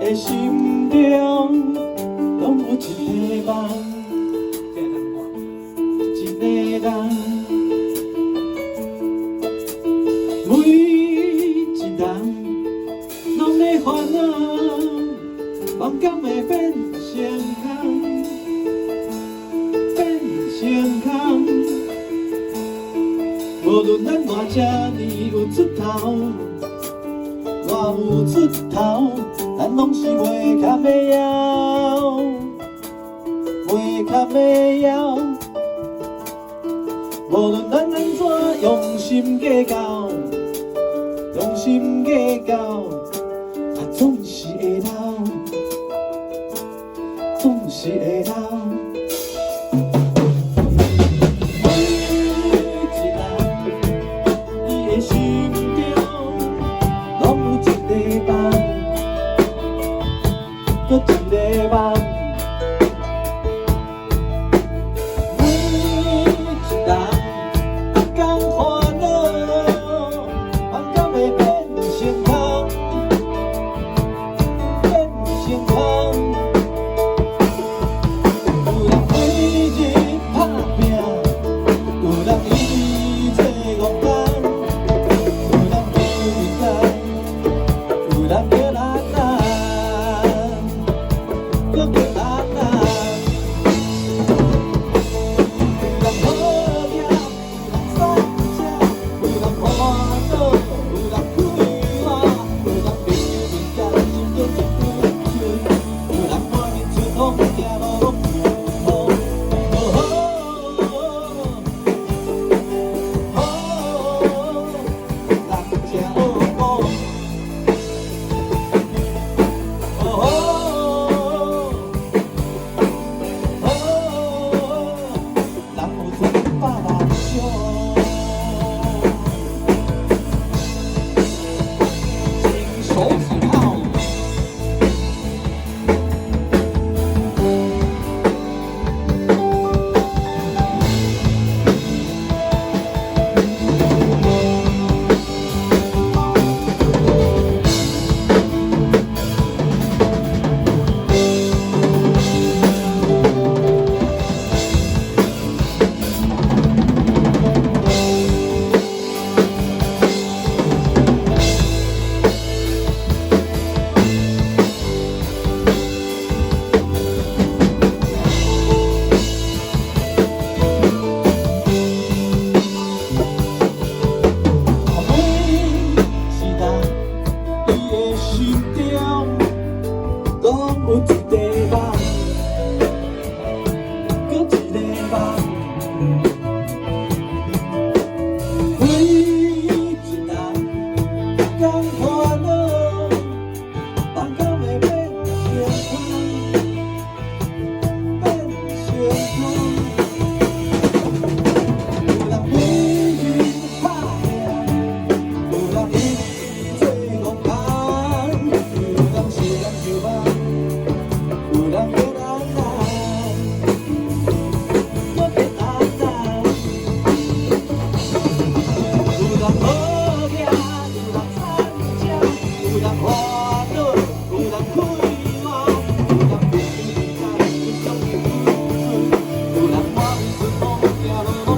的心中，拢有一个梦，一个人，每一人拢在烦恼，梦敢会变成空，变成空。无论咱偌这呢有出头，偌有出头，咱拢是袂堪的枵，袂堪的枵。无论咱安怎用心计较，用心计较，总是会老，总是会老。搁一个梦，每一人同烦恼，梦敢会变成空，变成空。有人每日打拼，有人一做憨工，有人丢面干，有人叫难难。有人好命，有人善正，有人欢乐，有人快活，有人朋友面家心中一堆水，有人满面春风行路拢有好，人真好过。手指套。心中拢有一个梦，搁一个梦。每一人同烦恼，梦敢会变成空，变成空。有人每日打拼，有人一日做憨工。有人叫难难，搁变难难。有人好命，有人善正，有人欢乐，有人快活，有人朋友面家心中一堆水，有人满面春风行路拢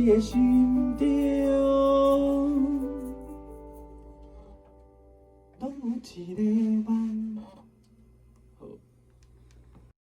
的心中，拢有一个梦。